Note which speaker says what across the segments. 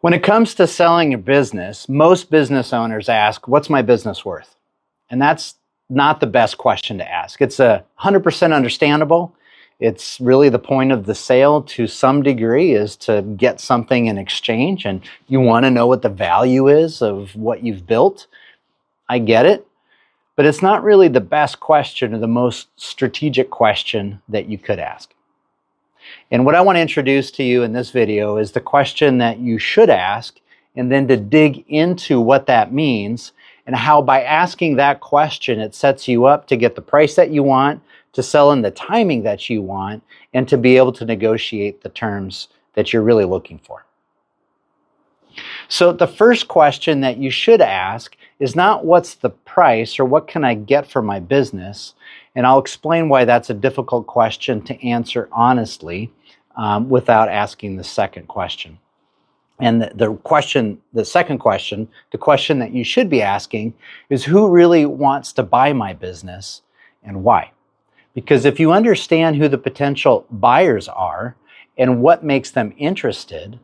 Speaker 1: When it comes to selling a business, most business owners ask, what's my business worth? And that's not the best question to ask. It's 100% understandable. It's really the point of the sale to some degree is to get something in exchange, and you want to know what the value is of what you've built. I get it, but it's not really the best question or the most strategic question that you could ask. And what I want to introduce to you in this video is the question that you should ask, and then to dig into what that means and how by asking that question it sets you up to get the price that you want, to sell in the timing that you want, and to be able to negotiate the terms that you're really looking for. So the first question that you should ask is not what's the price or what can I get for my business, and I'll explain why that's a difficult question to answer honestly without asking the second question. And the second question, the question that you should be asking is who really wants to buy my business and why? Because if you understand who the potential buyers are and what makes them interested,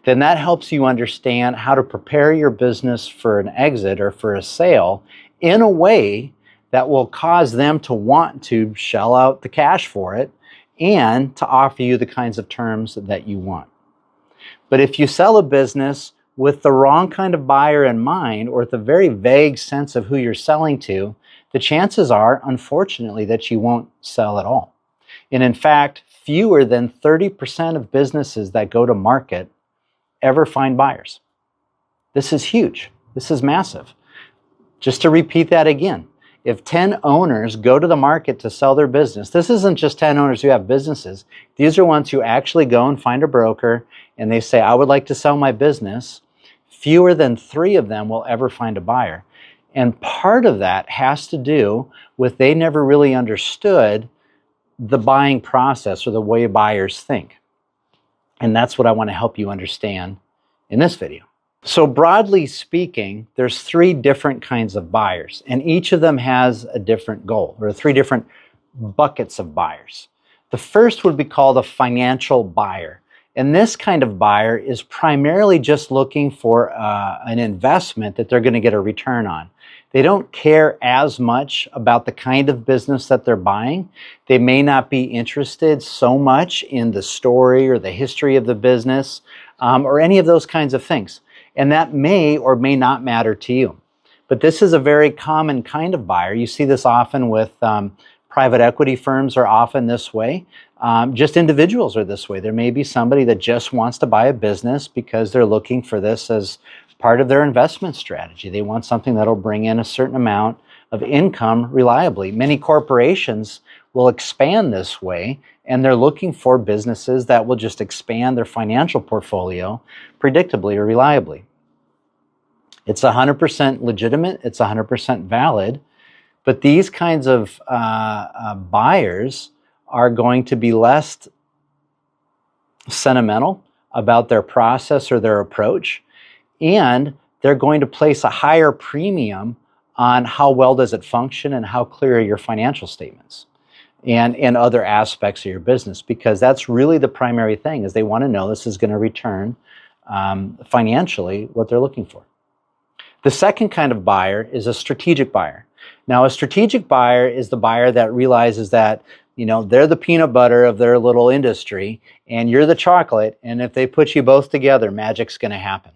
Speaker 1: then that helps you understand how to prepare your business for an exit or for a sale in a way that will cause them to want to shell out the cash for it and to offer you the kinds of terms that you want. But if you sell a business with the wrong kind of buyer in mind, or with a very vague sense of who you're selling to, the chances are, unfortunately, that you won't sell at all. And in fact, fewer than 30% of businesses that go to market ever find buyers. This is huge. This is massive. Just to repeat that again, if 10 owners go to the market to sell their business, this isn't just 10 owners who have businesses. These are ones who actually go and find a broker and they say, I would like to sell my business. Fewer than 3 of them will ever find a buyer. And part of that has to do with they never really understood the buying process or the way buyers think. And that's what I want to help you understand in this video. So broadly speaking, there's 3 different kinds of buyers, and each of them has a different goal, or 3 different buckets of buyers. The first would be called a financial buyer. And this kind of buyer is primarily just looking for an investment that they're going to get a return on. They don't care as much about the kind of business that they're buying. They may not be interested so much in the story or the history of the business or any of those kinds of things. And that may or may not matter to you. But this is a very common kind of buyer. You see this often with private equity firms are often this way. Just individuals are this way. There may be somebody that just wants to buy a business because they're looking for this as part of their investment strategy. They want something that'll bring in a certain amount of income reliably. Many corporations will expand this way, and they're looking for businesses that will just expand their financial portfolio predictably or reliably. It's 100% legitimate, it's 100% valid, but these kinds of buyers are going to be less sentimental about their process or their approach, and they're going to place a higher premium on how well does it function and how clear are your financial statements and other aspects of your business, because that's really the primary thing, is they want to know this is going to return financially what they're looking for. The second kind of buyer is a strategic buyer. Now, a strategic buyer is the buyer that realizes that, you know, they're the peanut butter of their little industry and you're the chocolate, and if they put you both together, magic's going to happen.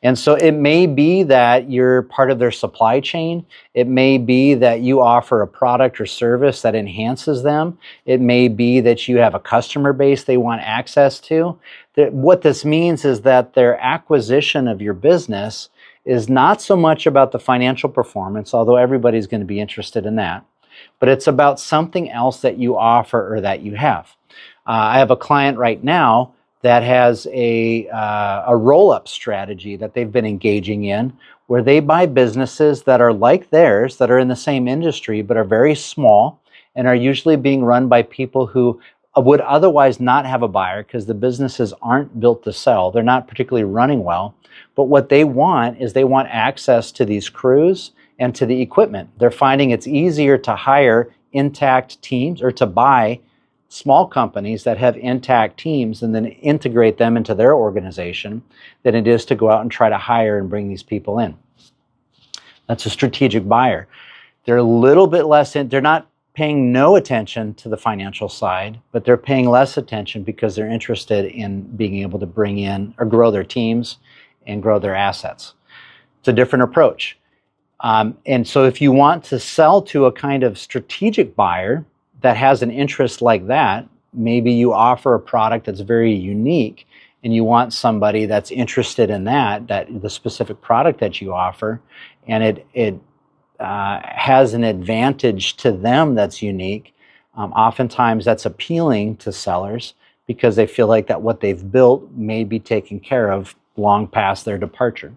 Speaker 1: And so it may be that you're part of their supply chain. It may be that you offer a product or service that enhances them. It may be that you have a customer base they want access to. What this means is that their acquisition of your business is not so much about the financial performance, although everybody's going to be interested in that, but it's about something else that you offer or that you have. I have a client right now that has a roll-up strategy that they've been engaging in, where they buy businesses that are like theirs, that are in the same industry, but are very small and are usually being run by people who would otherwise not have a buyer because the businesses aren't built to sell. They're not particularly running well. But what they want is they want access to these crews and to the equipment. They're finding it's easier to hire intact teams or to buy small companies that have intact teams and then integrate them into their organization than it is to go out and try to hire and bring these people in. That's a strategic buyer. They're a little bit less they're not paying no attention to the financial side, but they're paying less attention because they're interested in being able to bring in or grow their teams and grow their assets. It's a different approach. And so if you want to sell to a kind of strategic buyer that has an interest like that, maybe you offer a product that's very unique and you want somebody that's interested in that the specific product that you offer, and it has an advantage to them that's unique. Oftentimes that's appealing to sellers because they feel like that what they've built may be taken care of long past their departure.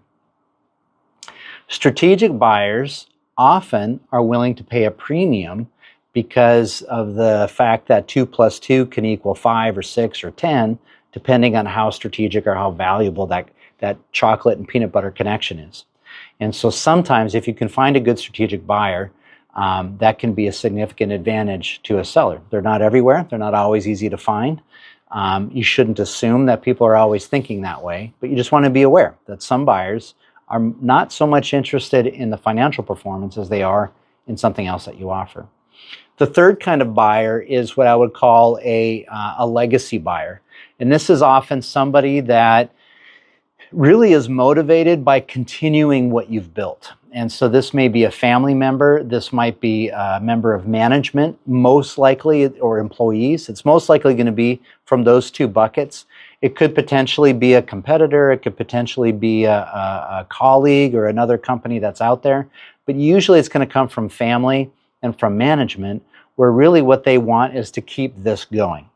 Speaker 1: Strategic buyers often are willing to pay a premium because of the fact that 2 + 2 can equal 5 or 6 or 10, depending on how strategic or how valuable that chocolate and peanut butter connection is. And so sometimes if you can find a good strategic buyer, that can be a significant advantage to a seller. They're not everywhere. They're not always easy to find. You shouldn't assume that people are always thinking that way, but you just want to be aware that some buyers are not so much interested in the financial performance as they are in something else that you offer. The third kind of buyer is what I would call a legacy buyer. And this is often somebody that really is motivated by continuing what you've built. And so this may be a family member, this might be a member of management, most likely, or employees. It's most likely going to be from those two buckets. It could potentially be a competitor, it could potentially be a colleague or another company that's out there, but usually it's going to come from family and from management, where really what they want is to keep this going.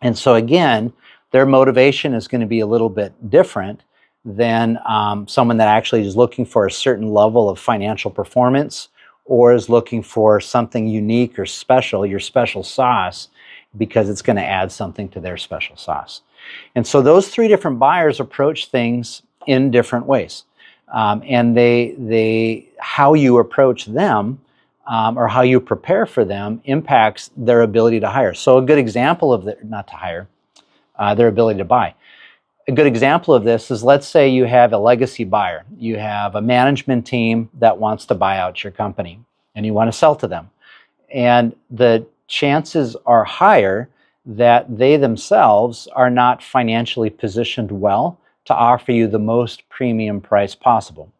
Speaker 1: And so again, their motivation is going to be a little bit different than someone that actually is looking for a certain level of financial performance or is looking for something unique or special, your special sauce, because it's going to add something to their special sauce. And so those three different buyers approach things in different ways. And how you approach them or how you prepare for them impacts their ability to hire. So a good example of their ability to buy. A good example of this is, let's say you have a legacy buyer. You have a management team that wants to buy out your company and you want to sell to them. And the chances are higher that they themselves are not financially positioned well to offer you the most premium price possible.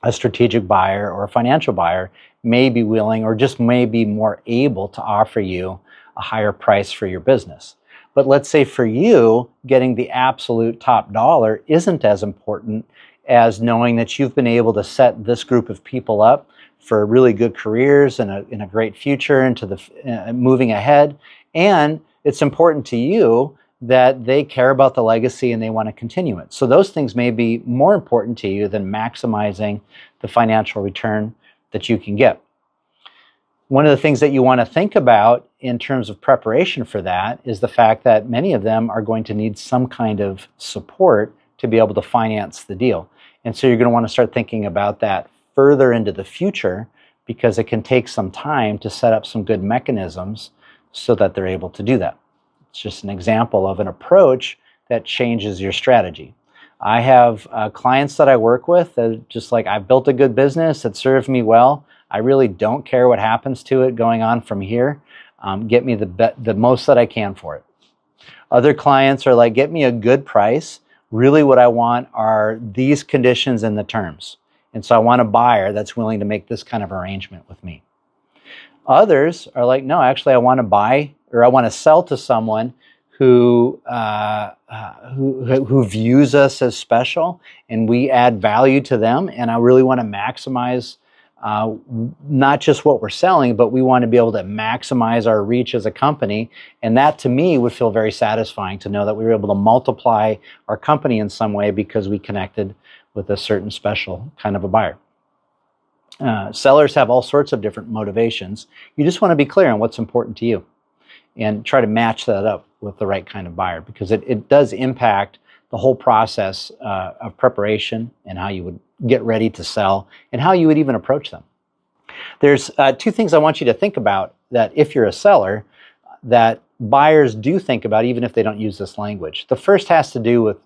Speaker 1: A strategic buyer or a financial buyer may be willing or just may be more able to offer you a higher price for your business. But let's say for you, getting the absolute top dollar isn't as important as knowing that you've been able to set this group of people up for really good careers and in a great future into the moving ahead. And it's important to you that they care about the legacy and they want to continue it. So those things may be more important to you than maximizing the financial return that you can get. One of the things that you want to think about in terms of preparation for that is the fact that many of them are going to need some kind of support to be able to finance the deal. And so you're going to want to start thinking about that further into the future, because it can take some time to set up some good mechanisms so that they're able to do that. It's just an example of an approach that changes your strategy. I have clients that I work with that just like, I've built a good business, it served me well. I really don't care what happens to it going on from here. Get me the most that I can for it. Other clients are like, get me a good price. Really what I want are these conditions and the terms. And so I want a buyer that's willing to make this kind of arrangement with me. Others are like, no, actually I want to buy or I want to sell to someone who views us as special and we add value to them, and I really want to maximize not just what we're selling, but we want to be able to maximize our reach as a company. And that to me would feel very satisfying to know that we were able to multiply our company in some way because we connected with a certain special kind of a buyer. Sellers have all sorts of different motivations. You just want to be clear on what's important to you and try to match that up with the right kind of buyer, because it does impact the whole process of preparation and how you would get ready to sell and how you would even approach them. There's two things I want you to think about that if you're a seller, that buyers do think about, even if they don't use this language. The first has to do with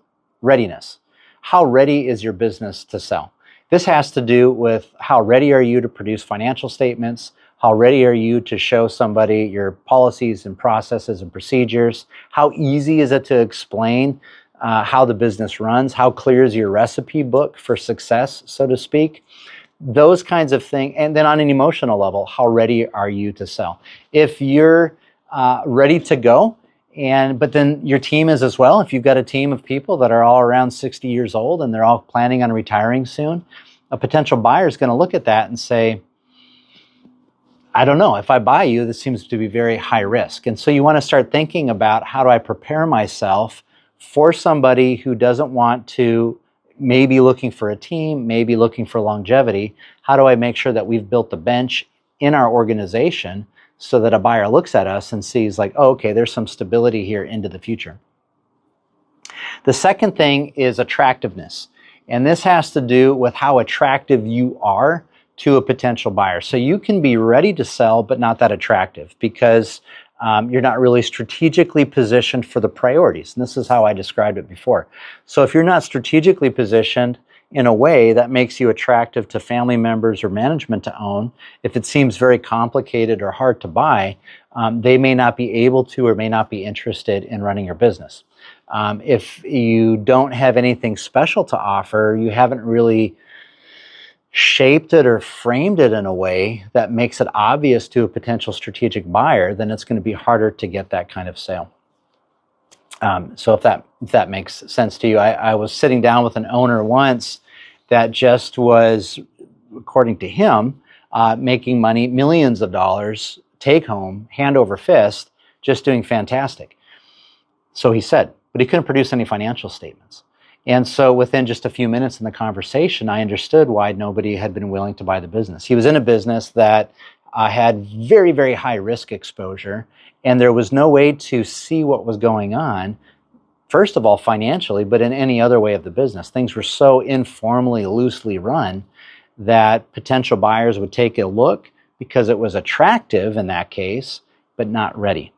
Speaker 1: readiness. How ready is your business to sell? This has to do with how ready are you to produce financial statements? How ready are you to show somebody your policies and processes and procedures? How easy is it to explain how the business runs? How clear is your recipe book for success, so to speak? Those kinds of things. And then on an emotional level, how ready are you to sell? If you're ready to go, but then your team is as well. If you've got a team of people that are all around 60 years old and they're all planning on retiring soon, a potential buyer is going to look at that and say, I don't know, if I buy you, this seems to be very high risk. And so you want to start thinking about, how do I prepare myself for somebody who doesn't want to, maybe looking for a team, maybe looking for longevity? How do I make sure that we've built the bench in our organization so that a buyer looks at us and sees like, oh, okay, there's some stability here into the future. The second thing is attractiveness. And this has to do with how attractive you are to a potential buyer. So you can be ready to sell, but not that attractive, because you're not really strategically positioned for the priorities. And this is how I described it before. So if you're not strategically positioned in a way that makes you attractive to family members or management to own, if it seems very complicated or hard to buy, they may not be able to or may not be interested in running your business. If you don't have anything special to offer, you haven't really shaped it or framed it in a way that makes it obvious to a potential strategic buyer, then it's going to be harder to get that kind of sale. So if that makes sense to you, I was sitting down with an owner once that just was, according to him, making money, millions of dollars, take home, hand over fist, just doing fantastic. So he said, but he couldn't produce any financial statements. And so within just a few minutes in the conversation, I understood why nobody had been willing to buy the business. He was in a business that had very, very high risk exposure, and there was no way to see what was going on, first of all, financially, but in any other way of the business. Things were so informally, loosely run that potential buyers would take a look because it was attractive in that case, but not ready.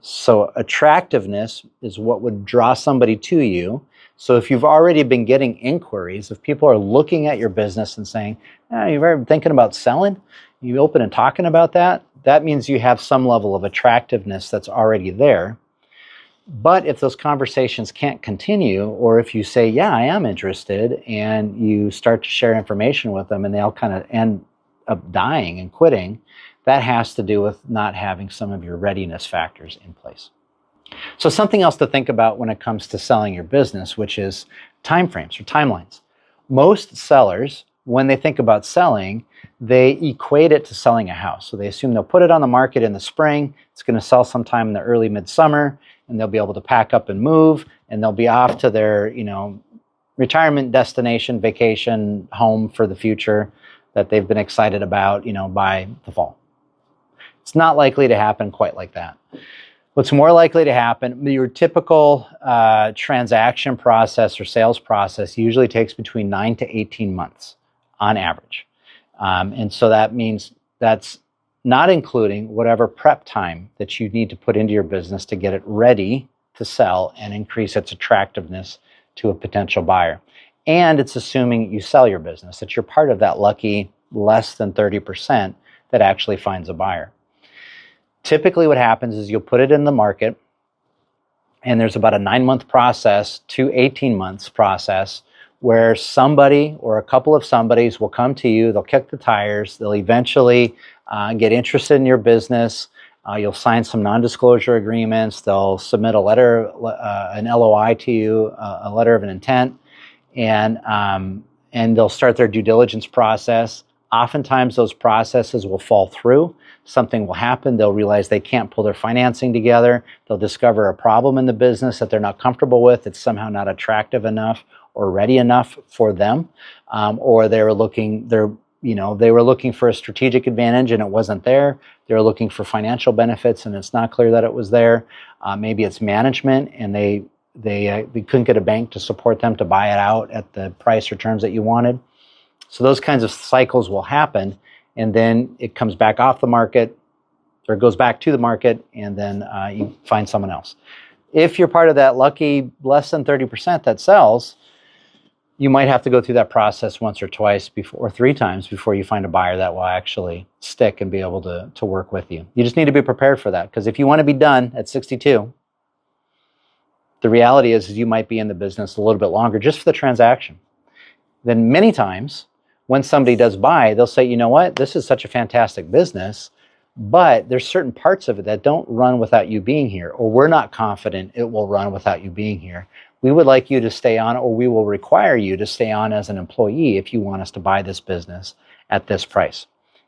Speaker 1: So attractiveness is what would draw somebody to you. So if you've already been getting inquiries, if people are looking at your business and saying, you've ever been thinking about selling? You open and talking about that? That means you have some level of attractiveness that's already there. But if those conversations can't continue, or if you say, yeah, I am interested, and you start to share information with them and they all kind of end up dying and quitting, that has to do with not having some of your readiness factors in place. So something else to think about when it comes to selling your business, which is timeframes or timelines. Most sellers, when they think about selling, they equate it to selling a house. So they assume they'll put it on the market in the spring, it's going to sell sometime in the early midsummer, and they'll be able to pack up and move, and they'll be off to their, retirement destination, vacation, home for the future that they've been excited about, by the fall. It's not likely to happen quite like that. What's more likely to happen, your typical transaction process or sales process usually takes between 9 to 18 months on average. And so that means that's not including whatever prep time that you need to put into your business to get it ready to sell and increase its attractiveness to a potential buyer. And it's assuming you sell your business, that you're part of that lucky less than 30% that actually finds a buyer. Typically what happens is you'll put it in the market, and there's about a 9-month process to 18 months process where somebody or a couple of somebodies will come to you, they'll kick the tires, they'll eventually get interested in your business, you'll sign some non-disclosure agreements, they'll submit a letter, an LOI to you, a letter of an intent, and they'll start their due diligence process. Oftentimes those processes will fall through. Something will happen. They'll realize they can't pull their financing together. They'll discover a problem in the business that they're not comfortable with. It's somehow not attractive enough or ready enough for them, or they were looking for a strategic advantage and it wasn't there. They were looking for financial benefits and it's not clear that it was there. Maybe it's management and they couldn't get a bank to support them to buy it out at the price or terms that you wanted. So those kinds of cycles will happen, and then it comes back off the market, or it goes back to the market, and then you find someone else. If you're part of that lucky less than 30% that sells, you might have to go through that process once or twice before, or 3 times before you find a buyer that will actually stick and be able to work with you. You just need to be prepared for that, because if you want to be done at 62, the reality is you might be in the business a little bit longer just for the transaction. Then many times when somebody does buy, they'll say, you know what, this is such a fantastic business, but there's certain parts of it that don't run without you being here, or we're not confident it will run without you being here. We would like you to stay on, or we will require you to stay on as an employee if you want us to buy this business at this price.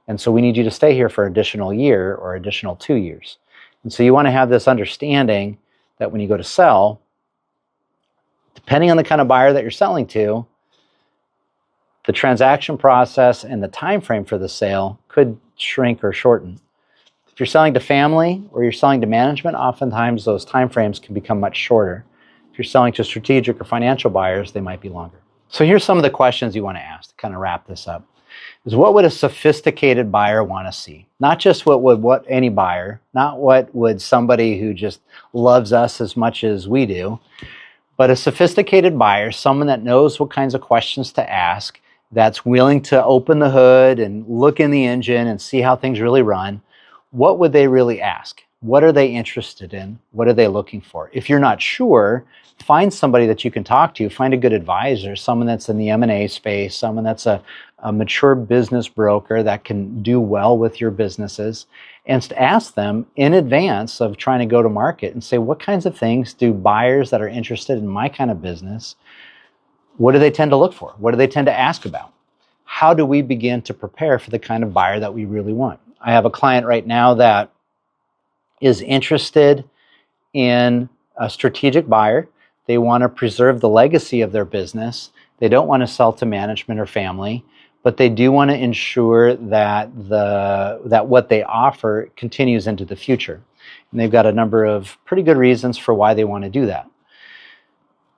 Speaker 1: And so we need you to stay here for an additional year or additional 2 years. And so you want to have this understanding that when you go to sell, depending on the kind of buyer that you're selling to, the transaction process and the time frame for the sale could shrink or shorten. If you're selling to family or you're selling to management, oftentimes those time frames can become much shorter. If you're selling to strategic or financial buyers, they might be longer. So here's some of the questions you want to ask to kind of wrap this up. Is what would a sophisticated buyer want to see? Not just what any buyer, not what would somebody who just loves us as much as we do, but a sophisticated buyer, someone that knows what kinds of questions to ask, that's willing to open the hood and look in the engine and see how things really run. What would they really ask? What are they interested in? What are they looking for? If you're not sure, find somebody that you can talk to. Find a good advisor, someone that's in the M&A space, someone that's a mature business broker that can do well with your businesses, and ask them in advance of trying to go to market and say, what kinds of things do buyers that are interested in my kind of business, what do they tend to look for? What do they tend to ask about? How do we begin to prepare for the kind of buyer that we really want? I have a client right now that is interested in a strategic buyer. They want to preserve the legacy of their business. They don't want to sell to management or family, but they do want to ensure that what they offer continues into the future. And they've got a number of pretty good reasons for why they want to do that.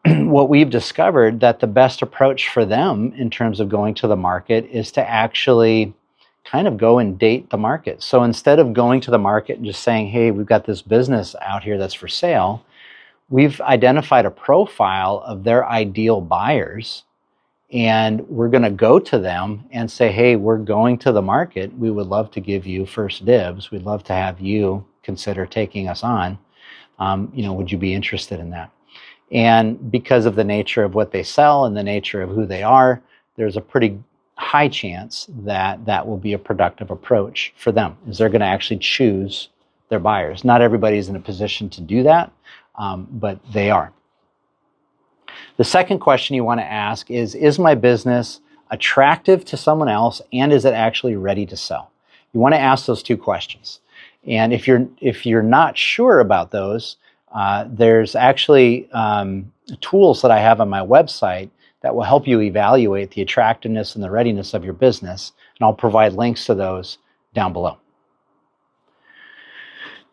Speaker 1: What we've discovered that the best approach for them in terms of going to the market is to actually kind of go and date the market. So instead of going to the market and just saying, hey, we've got this business out here that's for sale, we've identified a profile of their ideal buyers, and we're going to go to them and say, hey, we're going to the market. We would love to give you first dibs. We'd love to have you consider taking us on. Would you be interested in that? And because of the nature of what they sell and the nature of who they are, there's a pretty high chance that that will be a productive approach for them, is they're going to actually choose their buyers. Not everybody's in a position to do that, but they are. The second question you want to ask is my business attractive to someone else, and is it actually ready to sell? You want to ask those 2 questions. And if you're not sure about those, there's actually tools that I have on my website that will help you evaluate the attractiveness and the readiness of your business, and I'll provide links to those down below.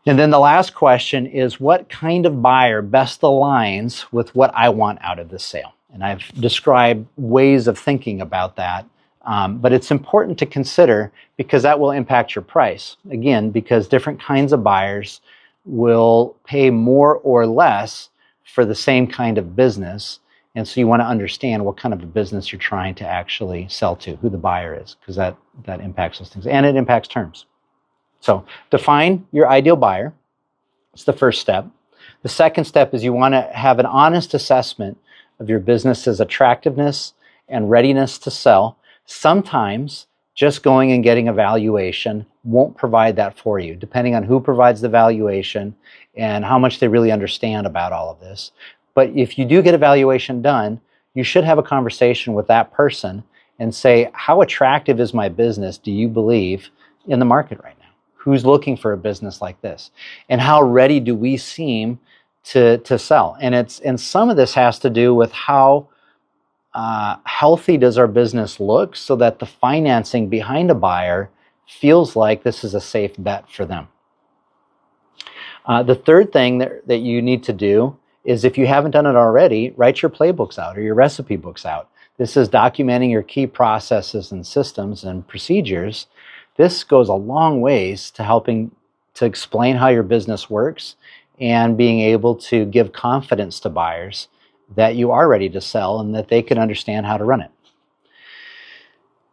Speaker 1: And then the last question is, what kind of buyer best aligns with what I want out of this sale? And I've described ways of thinking about that, but it's important to consider because that will impact your price. Again, because different kinds of buyers will pay more or less for the same kind of business. And so you want to understand what kind of a business you're trying to actually sell to, who the buyer is, because that impacts those things. And it impacts terms. So define your ideal buyer. It's the first step. The second step is you want to have an honest assessment of your business's attractiveness and readiness to sell. Sometimes just going and getting a valuation won't provide that for you, depending on who provides the valuation and how much they really understand about all of this. But if you do get a valuation done, you should have a conversation with that person and say, how attractive is my business, do you believe, in the market right now? Who's looking for a business like this? And how ready do we seem to sell? And some of this has to do with how healthy does our business look so that the financing behind a buyer feels like this is a safe bet for them. The third thing that you need to do is, if you haven't done it already, write your playbooks out or your recipe books out. This is documenting your key processes and systems and procedures. This goes a long ways to helping to explain how your business works and being able to give confidence to buyers that you are ready to sell and that they can understand how to run it.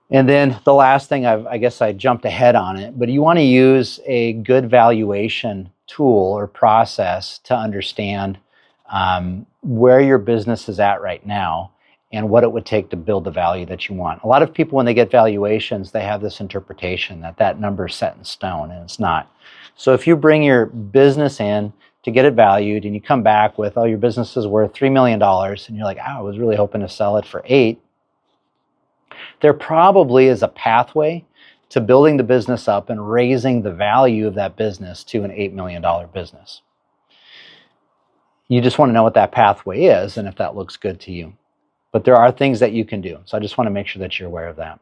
Speaker 1: And then the last thing, I guess I jumped ahead on it, but you want to use a good valuation tool or process to understand where your business is at right now and what it would take to build the value that you want. A lot of people, when they get valuations, they have this interpretation that that number is set in stone, and it's not. So if you bring your business in to get it valued and you come back with, oh, your business is worth $3 million, and you're like, oh, I was really hoping to sell it for $8, there probably is a pathway to building the business up and raising the value of that business to an $8 million business. You just want to know what that pathway is and if that looks good to you. But there are things that you can do. So I just want to make sure that you're aware of that.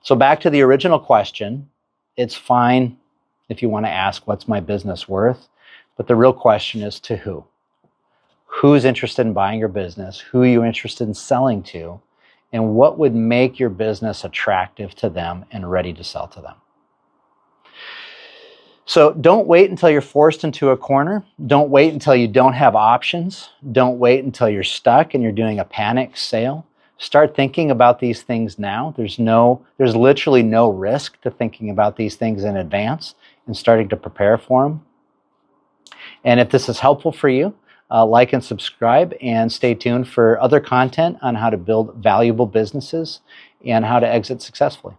Speaker 1: So back to the original question, it's fine if you want to ask, what's my business worth? But the real question is, to who? Who's interested in buying your business? Who are you interested in selling to? And what would make your business attractive to them and ready to sell to them? So don't wait until you're forced into a corner. Don't wait until you don't have options. Don't wait until you're stuck and you're doing a panic sale. Start thinking about these things now. There's literally no risk to thinking about these things in advance and starting to prepare for them. And if this is helpful for you, like and subscribe, and stay tuned for other content on how to build valuable businesses and how to exit successfully.